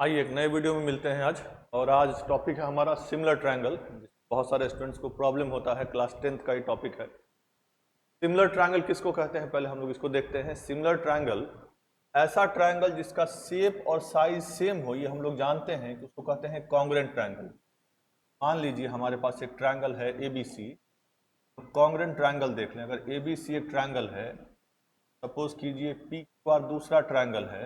आइए एक नए वीडियो में मिलते हैं आज। और आज टॉपिक है हमारा सिमिलर ट्रायंगल। बहुत सारे स्टूडेंट्स को प्रॉब्लम होता है, क्लास 10th का ही टॉपिक है। सिमिलर ट्रायंगल किसको कहते हैं, पहले हम लोग इसको देखते हैं। सिमिलर ट्रायंगल ऐसा ट्रायंगल जिसका शेप और साइज सेम हो, ये हम लोग जानते हैं कि उसको कहते हैं कॉन्ग्रुएंट ट्रायंगल। मान लीजिए हमारे पास एक ट्रायंगल है ABC, तो कॉन्ग्रुएंट ट्रायंगल देख लें। अगर ABC एक ट्रायंगल है, सपोज कीजिए PQR दूसरा ट्रायंगल है,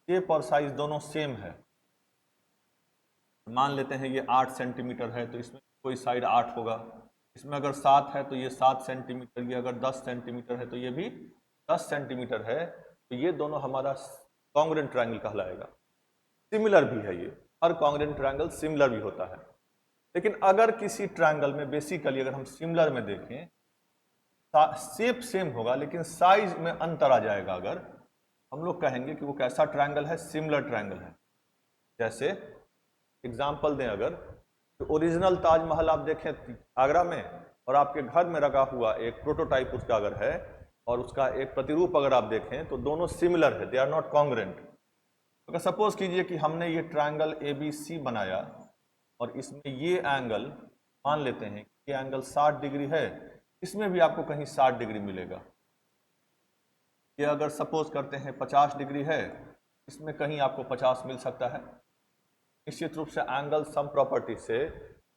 शेप और साइज दोनों सेम है। मान लेते हैं ये 8 सेंटीमीटर है, तो इसमें कोई साइड 8 होगा। इसमें अगर 7 है तो ये 7 सेंटीमीटर, ये अगर 10 सेंटीमीटर है तो ये भी 10 सेंटीमीटर है। तो ये दोनों हमारा कॉन्ग्रुएंट ट्रायंगल कहलाएगा। सिमिलर भी है, ये हर कॉन्ग्रुएंट ट्रायंगल सिमिलर भी होता है। लेकिन अगर किसी ट्रायंगल में बेसिकली अगर हम सिमिलर में देखें, शेप सेम होगा लेकिन साइज में अंतर आ जाएगा, अगर हम लोग कहेंगे कि वो कैसा ट्रायंगल है, सिमिलर ट्रायंगल है। जैसे एग्जाम्पल दें, अगर तो ओरिजिनल ताजमहल आप देखें आगरा में, और आपके घर में रखा हुआ एक प्रोटोटाइप उसका अगर है, और उसका एक प्रतिरूप अगर आप देखें, तो दोनों सिमिलर है, दे आर नॉट कॉन्ग्रुएंट। अगर सपोज कीजिए कि हमने ये ट्रायंगल ABC बनाया, और इसमें ये एंगल मान लेते हैं कि ये एंगल 60 डिग्री है, इसमें भी आपको कहीं 60 डिग्री मिलेगा। ये अगर सपोज करते हैं 50 डिग्री है, इसमें कहीं आपको 50 मिल सकता है। निश्चित रूप से एंगल सम प्रॉपर्टी से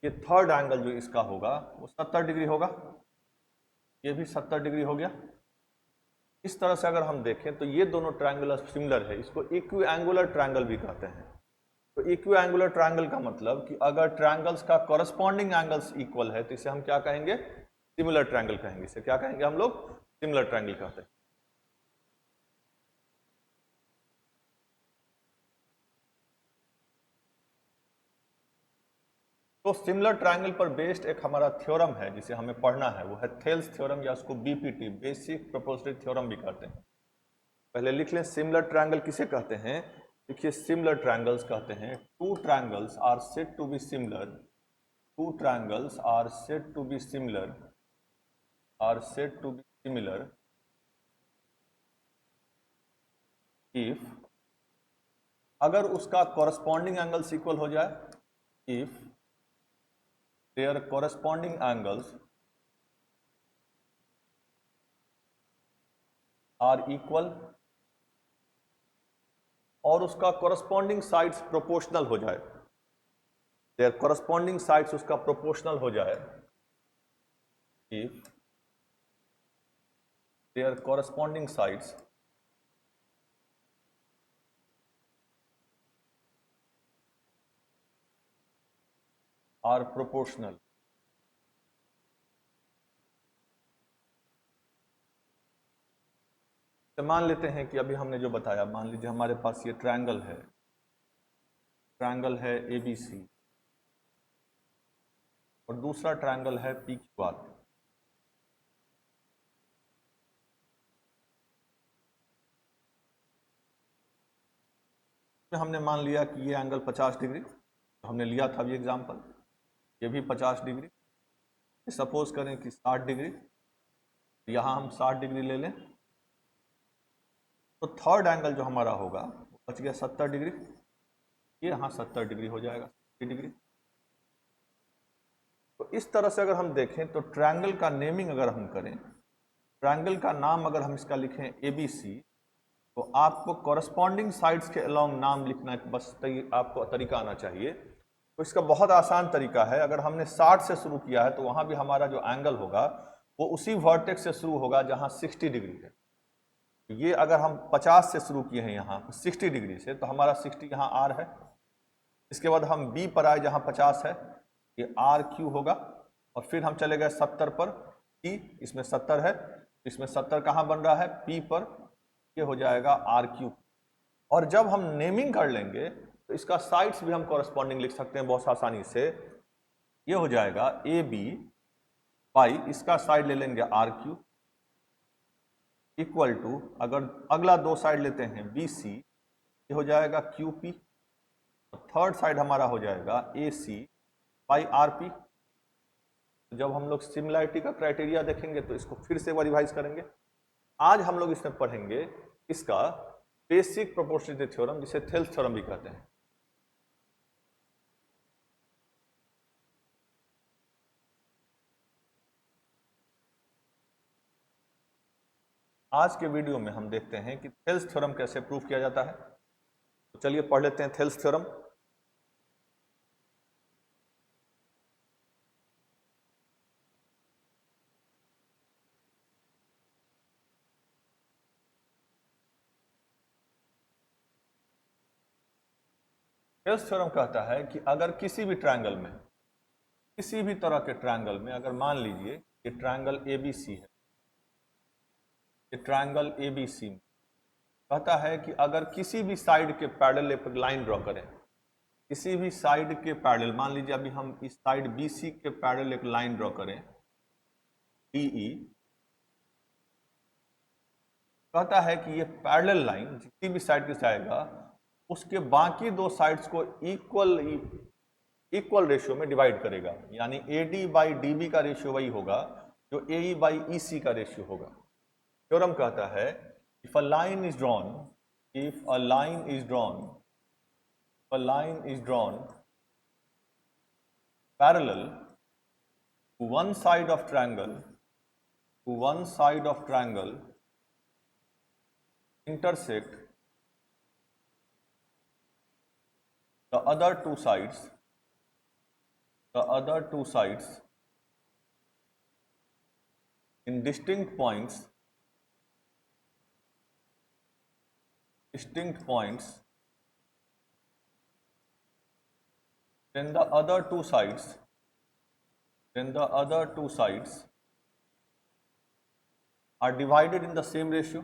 ये थर्ड एंगल जो इसका होगा वो 70 डिग्री होगा, ये भी 70 डिग्री हो गया। इस तरह से अगर हम देखें तो ये दोनों ट्रायंगल सिमिलर है, इसको इक्विएंगुलर ट्रायंगल भी कहते हैं। तो इक्विएंगुलर ट्रायंगल का मतलब कि अगर ट्रायंगल्स का कॉरस्पॉन्डिंग एंगल्स इक्वल है तो इसे हम क्या कहेंगे, सिमिलर ट्रायंगल कहेंगे। इसे क्या कहेंगे हम लोग, सिमिलर ट्रायंगल कहते हैं। तो सिमिलर ट्रायंगल पर बेस्ड एक हमारा थ्योरम है जिसे हमें पढ़ना है, वो है थेल्स थ्योरम, या उसको BPT, बेसिक प्रोपोर्शनल थ्योरम भी कहते हैं। पहले लिख लें, सिमिलर ट्रायंगल किसे कहते हैं। देखिए, सिमिलर ट्रायंगल्स कहते हैं two triangles are said to be similar, two triangles are said to be similar, are said to be similar if, अगर उसका कॉरस्पॉन्डिंग एंगल्स इक्वल हो जाए, if their corresponding angles are equal, और उसका corresponding sides proportional हो जाए, their corresponding sides उसका proportional हो जाए, if their corresponding sides are proportional। तो मान लेते हैं कि अभी हमने जो बताया, मान लीजिए हमारे पास ये ट्रायंगल है ABC, और दूसरा ट्रायंगल है PQR। हमने मान लिया कि ये एंगल 50 डिग्री, तो हमने लिया था अभी एग्जाम्पल, ये भी 50 डिग्री। सपोज करें कि 60 डिग्री, यहाँ हम 60 डिग्री ले लें, तो थर्ड एंगल जो हमारा होगा वो बच गया 70 डिग्री, ये यहाँ 70 डिग्री हो जाएगा, 60 डिग्री। तो इस तरह से अगर हम देखें तो ट्रायंगल का नेमिंग अगर हम करें, ट्रायंगल का नाम अगर हम इसका लिखें ABC, तो आपको कॉरस्पॉन्डिंग साइड्स के अलोंग नाम लिखना बस आपको तरीका आना चाहिए। तो इसका बहुत आसान तरीका है, अगर हमने 60 से शुरू किया है तो वहाँ भी हमारा जो एंगल होगा वो उसी वर्टेक्स से शुरू होगा जहाँ 60 डिग्री है। ये अगर हम 50 से शुरू किए हैं यहाँ 60 डिग्री से, तो हमारा 60 यहाँ R है। इसके बाद हम B पर आए जहाँ 50 है, ये RQ होगा, और फिर हम चले गए 70 पर, P इसमें 70 है, इसमें 70 कहाँ बन रहा है, P पर, ये हो जाएगा RQ। और जब हम नेमिंग कर लेंगे तो इसका साइड्स भी हम कॉरस्पॉन्डिंग लिख सकते हैं बहुत आसानी से। ये हो जाएगा AB बाई, इसका साइड ले लेंगे RQ, इक्वल टू, अगर अगला दो साइड लेते हैं BC, ये हो जाएगा QP, थर्ड साइड हमारा हो जाएगा AC बाई RP। जब हम लोग सिमिलैरिटी का क्राइटेरिया देखेंगे तो इसको फिर से रिवाइज करेंगे। आज हम लोग इसमें पढ़ेंगे इसका बेसिक प्रोपोर्शनलिटी थ्योरम, जिसे थेल्स थ्योरम भी कहते हैं। आज के वीडियो में हम देखते हैं कि थेल्स थ्योरम कैसे प्रूव किया जाता है। तो चलिए पढ़ लेते हैं थेल्स थ्योरम। थेल्स थ्योरम कहता है कि अगर किसी भी ट्रायंगल में, किसी भी तरह के ट्रायंगल में, अगर मान लीजिए ये ट्रायंगल ABC है, ये ट्रायंगल ABC में कहता है कि अगर किसी भी साइड के पैरेलल एक लाइन ड्रॉ करें, किसी भी साइड के पैरेलल, मान लीजिए अभी हम इस साइड BC के पैरेलल एक लाइन ड्रॉ करें DE, कहता है कि ये पैरेलल लाइन जितनी भी साइड के जाएगा उसके बाकी दो साइड्स को इक्वल रेशियो में डिवाइड करेगा, यानी AD बाई DB का रेशियो वही होगा जो AE बाई EC का रेशियो होगा। थ्योरम कहता है if a line is drawn, if a line is drawn, if a line is drawn parallel to one side of triangle, to one side of triangle intersect the other two sides, the other two sides in distinct points, then the other two sides are divided in the same ratio.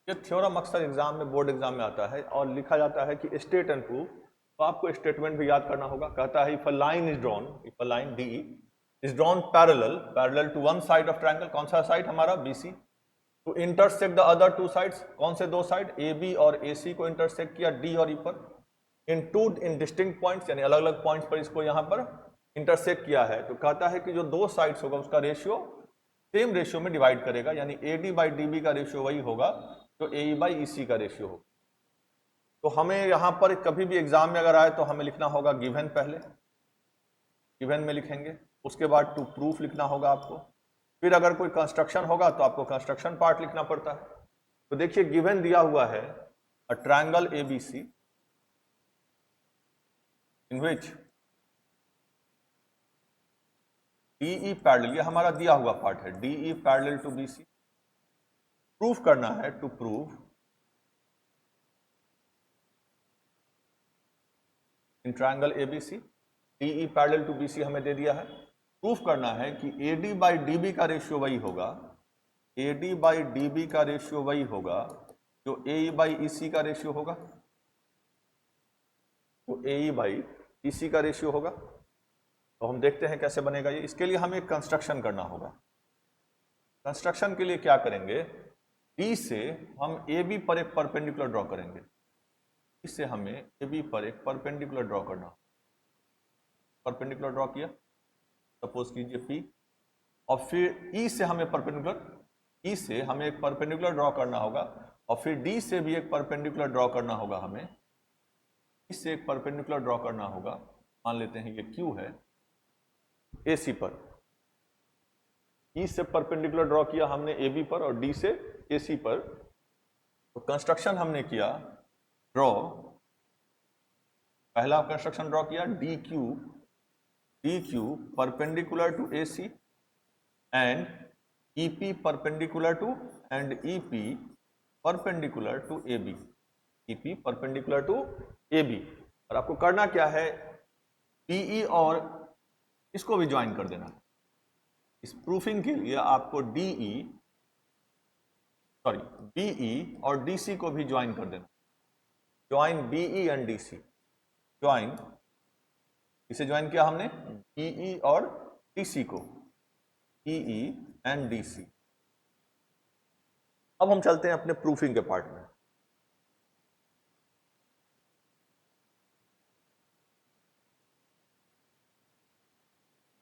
ये theorem अक्सर exam में, board exam में आता है और लिखा जाता है कि स्टेट एंड प्रूव। तो आपको स्टेटमेंट भी याद करना होगा। कहता है if a line is drawn, if a line DE is drawn parallel to one side of triangle, कौन सा साइड हमारा BC, to intersect the other two sides, कौन से दो साइड AB और AC को इंटरसेक्ट किया D और E पर, इन डिस्टिंक्ट पॉइंट्स, यानी अलग अलग पॉइंट्स पर इसको यहाँ पर इंटरसेक्ट किया है। तो कहता है कि जो दो साइड्स होगा उसका रेशियो सेम रेशियो में डिवाइड करेगा, यानी AD बाई DB का रेशियो वही होगा जो AE बाई EC का रेशियो होगा। तो हमें यहाँ पर कभी भी एग्जाम में अगर आए तो हमें लिखना होगा गिवन, पहले गिवन में लिखेंगे, उसके बाद टू प्रूफ लिखना होगा आपको, फिर अगर कोई कंस्ट्रक्शन होगा तो आपको कंस्ट्रक्शन पार्ट लिखना पड़ता है। तो देखिए गिवन दिया हुआ है a triangle ABC in which DE parallel, ये हमारा दिया हुआ पार्ट है, DE parallel to BC। Proof करना है, to prove in triangle ABC, DE parallel to BC हमें दे दिया है। प्रूफ करना है कि AD बाई DB का रेशियो वही होगा, AD बाई DB का रेशियो वही होगा जो AE बाई EC का रेशियो होगा, तो AE बाई EC का रेशियो होगा। तो हम देखते हैं कैसे बनेगा ये। इसके लिए हमें कंस्ट्रक्शन करना होगा। कंस्ट्रक्शन के लिए क्या करेंगे, D से हम AB पर एक परपेंडिकुलर ड्रॉ करेंगे, इससे हमें AB पर एक परपेंडिकुलर ड्रॉ करना, परपेंडिकुलर ड्रॉ किया, सपोज कीजिए P, और फिर E से हमें E से हमें एक परपेंडिकुलर ड्रॉ करना होगा, और फिर D से भी एक परपेंडिकुलर ड्रॉ करना होगा, हमें इससे एक परपेंडिकुलर ड्रॉ करना होगा। मान लेते हैं ये Q है, AC पर, E से परपेंडिकुलर ड्रॉ किया हमने AB पर और D से AC पर। तो कंस्ट्रक्शन हमने किया ड्रॉ, पहला कंस्ट्रक्शन ड्रॉ किया DQ perpendicular to AC and EP perpendicular to AB, EP perpendicular to AB। और आपको करना क्या है, PE और इसको भी ज्वाइन कर देना। इस प्रूफिंग के लिए आपको BE और DC को भी ज्वाइन कर देना। Join BE and DC, join, इसे ज्वाइन किया हमने BE और DC को, BE एंड DC। अब हम चलते हैं अपने प्रूफिंग के पार्ट में।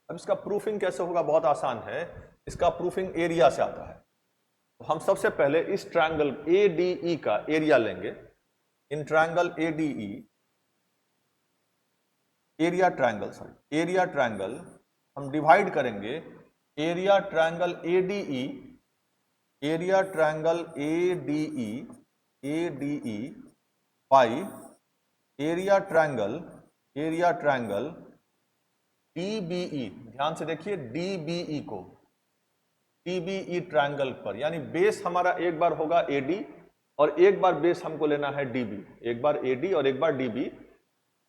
अब इसका प्रूफिंग कैसे होगा, बहुत आसान है। इसका प्रूफिंग एरिया से आता है। तो हम सबसे पहले इस ट्रायंगल ADE का एरिया लेंगे। In triangle ADE, area triangle हम डिवाइड करेंगे area triangle ADE by area triangle DBE। ध्यान से देखिए DBE को, DBE ट्रायंगल पर, यानी बेस हमारा एक बार होगा AD और एक बार बेस हमको लेना है DB, एक बार AD और एक बार DB।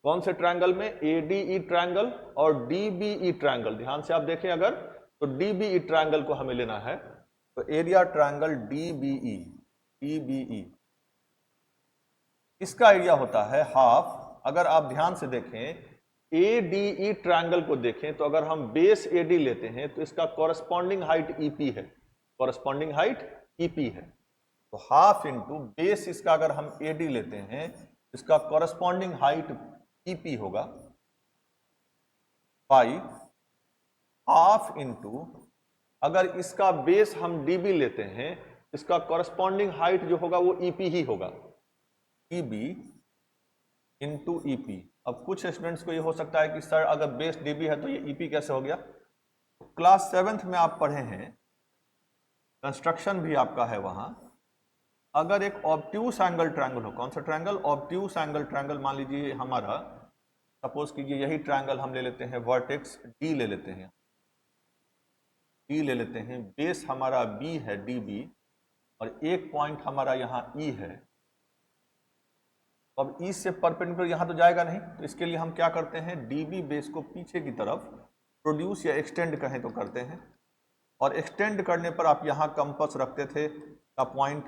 कौन से ट्रायंगल में? ADE ट्रायंगल और DBE ट्रायंगल। ध्यान से आप देखें अगर, तो DBE ट्रायंगल को हमें लेना है। तो एरिया ट्रायंगल DBE इसका एरिया होता है हाफ। अगर आप ध्यान से देखें ADE ट्रायंगल को देखें, तो अगर हम बेस AD लेते हैं तो इसका कॉरस्पॉन्डिंग हाइट EP है, कॉरस्पॉन्डिंग हाइट EP है। तो हाफ इंटू बेस इसका अगर हम AD लेते हैं, इसका कॉरस्पॉन्डिंग हाइट EP होगा, बाई हाफ इंटू अगर इसका बेस हम DB लेते हैं, इसका कॉरस्पॉन्डिंग हाइट जो होगा वो EP ही होगा, EB इंटू EP। अब कुछ स्टूडेंट्स को ये हो सकता है कि सर अगर बेस DB है तो ये EP कैसे हो गया? तो क्लास 7th में आप पढ़े हैं, कंस्ट्रक्शन भी आपका है वहां। अगर एक ऑब्ट्यूस एंगल ट्रायंगल हो, कौन सा ट्रायंगल? Obtuse angle triangle. मान लीजिए हमारा, सपोज कीजिए यही ट्रायंगल हम ले लेते हैं, वर्टेक्स D ले लेते हैं, बेस हमारा B है DB और एक पॉइंट हमारा यहाँ E है। अब E से परपेंडिकुलर यहाँ तो जाएगा नहीं, तो इसके लिए हम क्या करते हैं, DB बेस को पीछे की तरफ प्रोड्यूस या एक्सटेंड कहें तो करते हैं। और एक्सटेंड करने पर आप यहाँ कंपास रखते थे का पॉइंट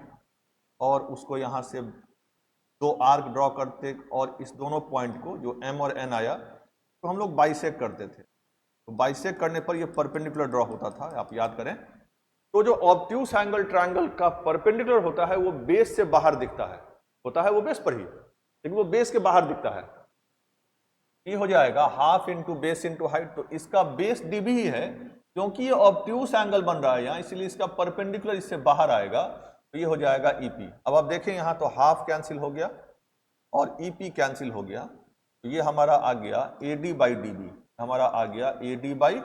और उसको यहाँ से दो आर्क ड्रॉ करते और इस दोनों पॉइंट को जो M और N आया तो हम लोग बाइसेक करते थे। तो बाइसेक करने पर ये परपेंडिकुलर ड्रॉ होता था, आप याद करें। तो जो ऑब्ट्यूस एंगल ट्रायंगल का परपेंडिकुलर होता है वो बेस से बाहर दिखता है, होता है वो बेस पर ही, लेकिन वो बेस के बाहर दिखता है। ये हो जाएगा half into base into height. तो इसका बेस DB ही है, क्योंकि ये ऑब्ट्यूस एंगल बन रहा है यहाँ, इसलिए इसका परपेंडिकुलर इससे बाहर आएगा, तो ये हो जाएगा EP। अब आप देखें यहाँ तो हाफ कैंसिल हो गया और EP कैंसिल हो गया, तो ये हमारा आ गया AD बाई DB, हमारा आ गया AD बाई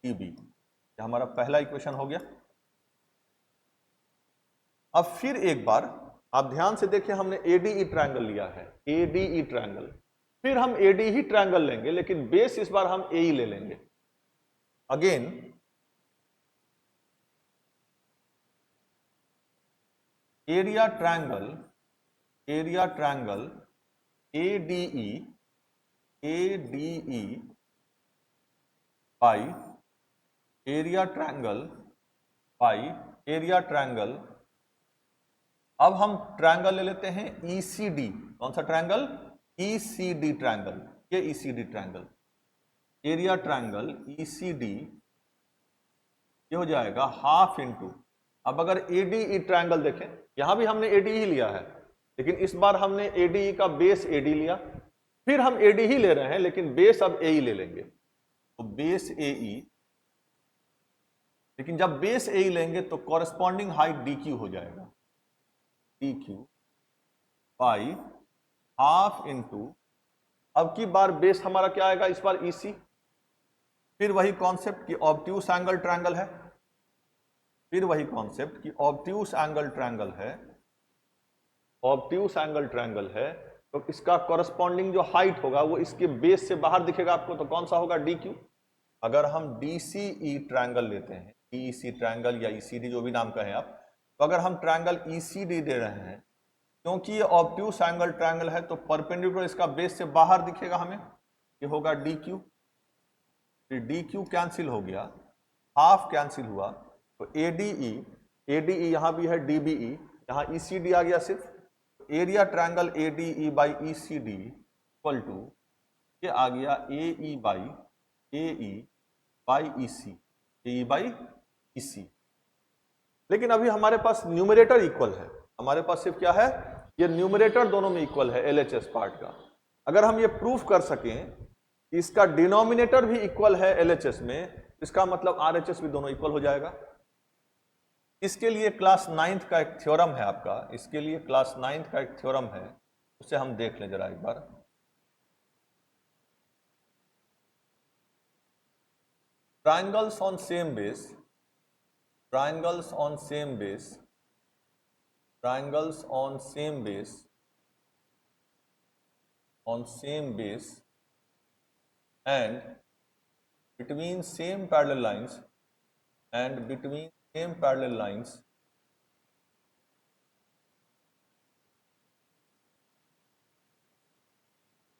DB। ये हमारा पहला इक्वेशन हो गया। अब फिर एक बार आप ध्यान से देखिए, हमने ADE ट्रायंगल लिया है, ADE ट्रायंगल, फिर हम AD ही ट्रायंगल लेंगे, लेकिन बेस इस बार हम AE ले लेंगे। Again area triangle ADE by area triangle. अब हम ट्रायंगल ले लेते हैं ECD। कौन सा ट्रायंगल? ECD triangle. ये ECD triangle, area triangle ECD, ये हो जाएगा हाफ इंटू। अब अगर ADE ट्रायंगल देखें, यहां भी हमने ADE ही लिया है, लेकिन इस बार हमने ADE का बेस AD लिया, फिर हम AD ही ले रहे हैं लेकिन बेस अब AE ले लेंगे। तो बेस AE, लेकिन जब बेस AE लेंगे तो कॉरस्पॉन्डिंग हाइट DQ हो जाएगा, DQ बाई हाफ इंटू, अब की बार बेस हमारा क्या आएगा इस बार EC। फिर वही कॉन्सेप्ट कि ऑब्ट्यूस एंगल ट्रायंगल है, तो इसका कॉरस्पॉन्डिंग जो हाइट होगा वो इसके बेस से बाहर दिखेगा आपको, तो कौन सा होगा? DQ। अगर हम DCE ट्रायंगल लेते हैं, DEC ट्रायंगल या ECD जो भी नाम कहें आप, तो अगर हम ट्रायंगल ECD दे रहे हैं, क्योंकि ये ऑब्ट्यूस एंगल ट्रायंगल है तो परपेंडिकुलर इसका बेस से बाहर दिखेगा हमें, ये होगा DQ। फिर DQ कैंसिल हो गया, हाफ कैंसिल हुआ, तो ADE यहां भी है, DBE यहां ECD आ गया सिर्फ। Area triangle ADE by ECD equal to, ये आ गया AE बाई EC। लेकिन अभी हमारे पास न्यूमरेटर इक्वल है, हमारे पास सिर्फ क्या है, ये न्यूमरेटर दोनों में इक्वल है LHS पार्ट का। अगर हम ये प्रूफ कर सकें इसका डिनोमिनेटर भी इक्वल है LHS में, इसका मतलब RHS भी दोनों इक्वल हो जाएगा। इसके लिए क्लास 9th का एक थ्योरम है आपका, इसके लिए क्लास 9th का एक थ्योरम है, उसे हम देख लें जरा एक बार। Triangles on same base, triangles on same base, triangles on same base, on same base and between same parallel lines, and between same parallel lines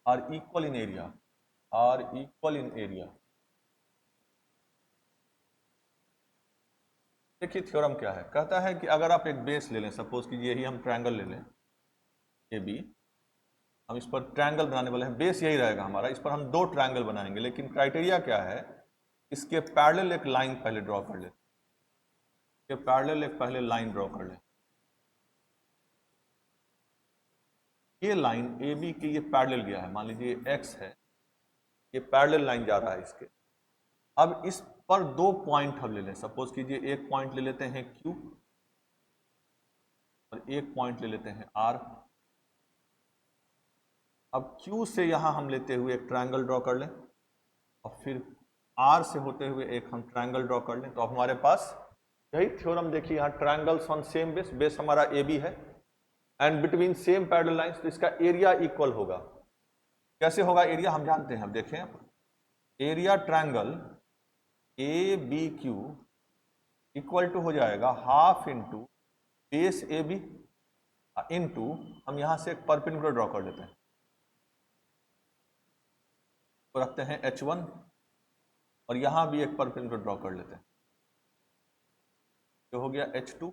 are equal in area, are equal in area। देखिए theorem क्या है, कहता है कि अगर आप एक base ले लें, सपोज कि यही हम ट्रायंगल ले लें ए बी, हम इस पर ट्रायंगल बनाने वाले हैं, बेस यही रहेगा हमारा, इस पर हम दो ट्रायंगल बनाएंगे, लेकिन क्राइटेरिया क्या है, इसके पैरेलल एक लाइन पहले ड्रॉ कर लें, इसके पैरेलल एक पहले लाइन ड्रॉ कर लें। ये लाइन ए बी के ये पैरेलल गया है, मान लीजिए एक्स है, ये पैरेलल लाइन जा रहा है इसके। अब इस पर दो पॉइंट हम ले लें, सपोज कीजिए एक पॉइंट ले लेते हैं Q और एक पॉइंट ले लेते हैं R। अब Q से यहां हम लेते हुए एक ट्रायंगल ड्रॉ कर लें और फिर R से होते हुए एक हम ट्रायंगल ड्रॉ कर लें, तो अब हमारे पास यही थ्योरम देखिए, यहाँ triangles on same base, base हमारा AB है and between same parallel lines, तो इसका एरिया इक्वल होगा। कैसे होगा एरिया, हम जानते हैं, अब देखें, area triangle ABQ equal to हो जाएगा half into base AB into, हम यहां से एक परपेंडिकुलर ड्रॉ कर लेते हैं, तो रखते हैं H1 और यहां भी एक परपेंडिकुलर ड्रॉ कर लेते हैं, जो हो गया H2।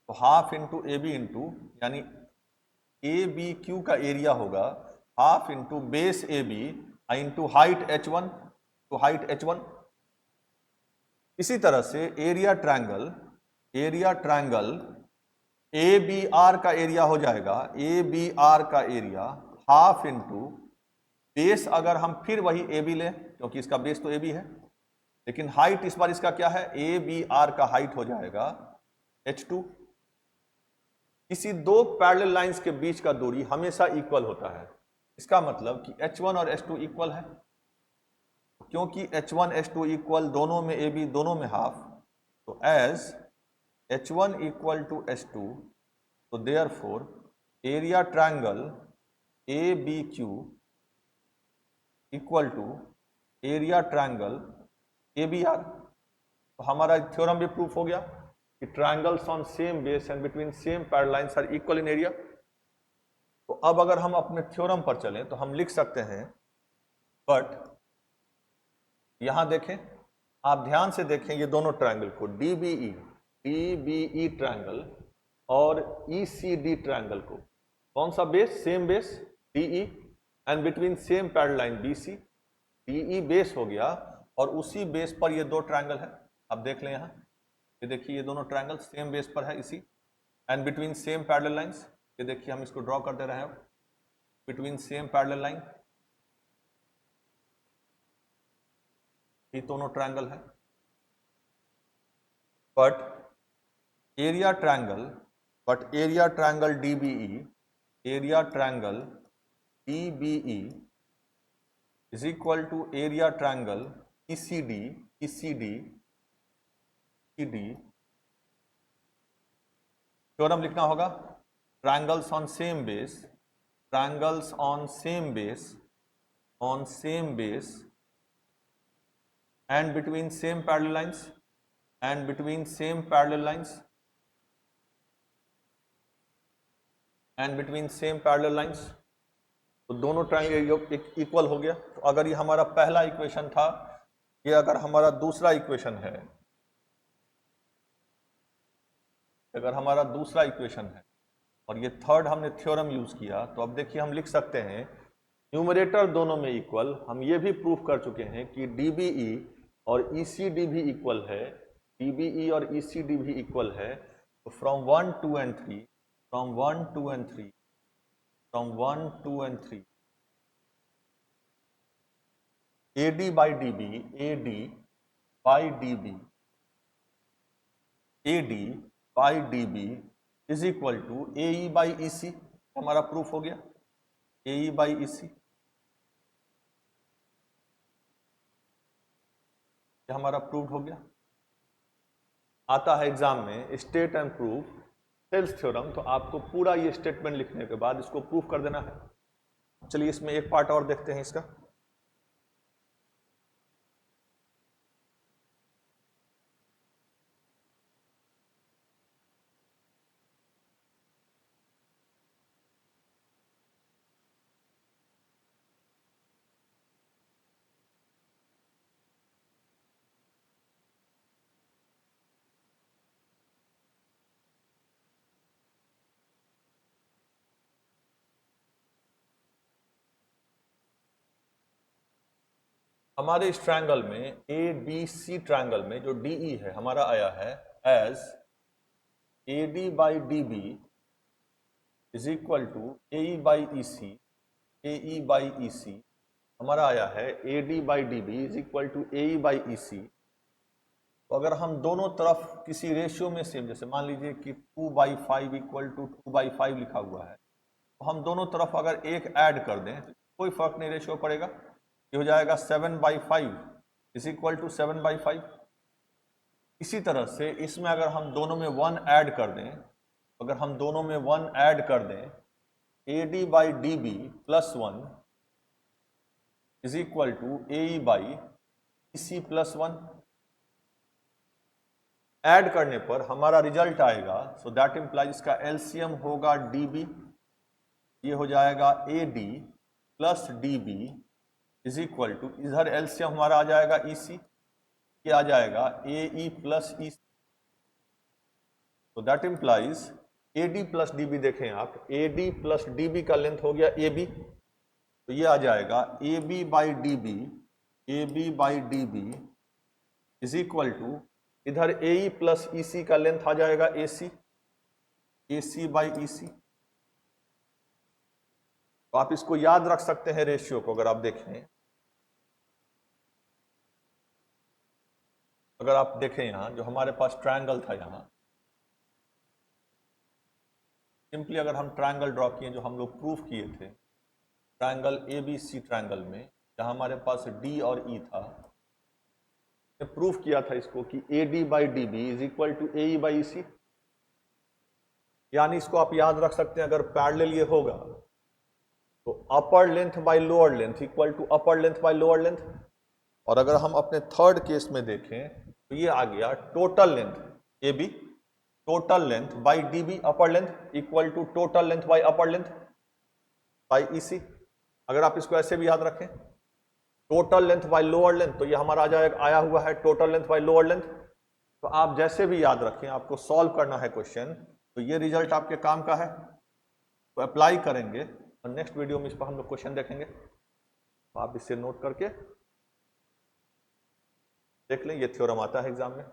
तो हाफ इंटू AB इंटू, यानी ABQ का एरिया होगा half into base AB into height H1, तो हाइट H1। इसी तरह से एरिया ट्रायंगल ABR का एरिया हो जाएगा, ABR का एरिया हाफ इंटू बेस, अगर हम फिर वही AB लें, क्योंकि इसका बेस तो AB है, लेकिन हाइट इस बार इसका क्या है, ABR का हाइट हो जाएगा H2। किसी दो पैरेलल लाइंस के बीच का दूरी हमेशा इक्वल होता है, इसका मतलब कि H1 और H2 इक्वल है, क्योंकि H1 H2 इक्वल, दोनों में AB, दोनों में हाफ, तो as H1 equal to H2, तो therefore area triangle ABQ equal to area triangle ABR। तो हमारा थ्योरम भी प्रूफ हो गया कि triangles on same base and between same parallel lines are equal in area. तो अब अगर हम अपने थ्योरम पर चलें तो हम लिख सकते हैं, बट यहां देखें, आप ध्यान से देखें ये दोनों ट्रायंगल को, DBE ट्रायंगल और ECD ट्रायंगल को, कौन सा base, same base DE and between same parallel line BC। DE base हो गया और उसी बेस पर ये दो ट्रायंगल है, आप देख लें यहाँ, ये देखिए ये दोनों ट्रायंगल सेम बेस पर है इसी, and between same parallel lines, ये देखिए हम इसको ड्रॉ कर दे रहे हैं, बिटवीन सेम पैरेलल लाइन, ये दोनों ट्रायंगल है। But area triangle DBE is equal to area triangle ECD। Theorem लिखना होगा, triangles on same base and between same parallel lines, तो दोनों ट्रायंगल इक्वल हो गया। तो अगर ये हमारा पहला इक्वेशन था, ये अगर हमारा दूसरा इक्वेशन है, और ये थर्ड हमने थ्योरम यूज किया, तो अब देखिए हम लिख सकते हैं न्यूमरेटर दोनों में इक्वल। हम ये भी प्रूफ कर चुके हैं कि DBE और ECD भी इक्वल है, तो from 1, 2 and 3, AD by DB, AD by DB, AD by DB is equal to AE by EC। हमारा प्रूफ हो गया, AE by EC। ये हमारा प्रूफ हो गया। आता है एग्जाम में state and proof Thales theorem, तो आपको पूरा ये स्टेटमेंट लिखने के बाद इसको प्रूफ कर देना है। चलिए इसमें एक पार्ट और देखते हैं इसका। हमारे इस ट्रायंगल में ABC ट्रायंगल में जो DE है हमारा आया है as AD by DB is equal to AE by EC, AE by EC हमारा आया है AD by DB is equal to AE by EC। तो अगर हम दोनों तरफ किसी रेशियो में सेम, जैसे मान लीजिए कि 2/5 इक्वल टू 2/5 लिखा हुआ है, तो हम दोनों तरफ अगर एक ऐड कर दें तो कोई फर्क नहीं रेशियो पड़ेगा। ये हो जाएगा 7/5 इज इक्वल टू 7/5। इसी तरह से इसमें अगर हम दोनों में 1 ऐड कर दें, अगर हम दोनों में 1 ऐड कर दें, AD by DB plus 1 is equal to AE by EC plus 1। Add करने पर हमारा रिजल्ट आएगा, सो दैट इंप्लाइज इसका एलसीएम होगा DB, ये हो जाएगा AD plus DB is equal to, इधर एलसीएम हमारा आ जाएगा EC, ये आ जाएगा AE प्लस EC। तो that implies AD plus DB देखें आप, AD प्लस DB का लेंथ हो गया AB, तो ये आ जाएगा AB by DB, AB by DB is equal to, इधर AE प्लस EC का लेंथ आ जाएगा AC, AC बाई EC। तो आप इसको याद रख सकते हैं रेशियो को। अगर आप देखें, अगर आप देखें यहां जो हमारे पास ट्रायंगल था, यहां सिंपली अगर हम ट्रायंगल ड्रॉ किए जो हम लोग प्रूफ किए थे, ट्रायंगल ABC ट्रायंगल में जहां हमारे पास D और E था, प्रूफ किया था इसको कि AD by DB is equal to AE by EC। यानी इसको आप याद रख सकते हैं, अगर पैरेलल ये होगा तो upper length by lower length equal to upper length by lower length. और अगर हम अपने थर्ड केस में देखें तो ये आ गया total length AB, total length by DB upper length equal to total length by upper length by EC। अगर आप इसको ऐसे भी याद रखें, total length by lower length, तो ये हमारा आ जाएगा, आया हुआ है total length by lower length. तो आप जैसे भी याद रखें, आपको सॉल्व करना है क्वेश्चन, तो ये रिजल्ट आपके काम का है, तो अप्लाई करेंगे और नेक्स्ट वीडियो में इस पर हम लोग क्वेश्चन देखेंगे। तो आप इसे नोट करके देख लें, ये थ्योरम आता है एग्जाम में।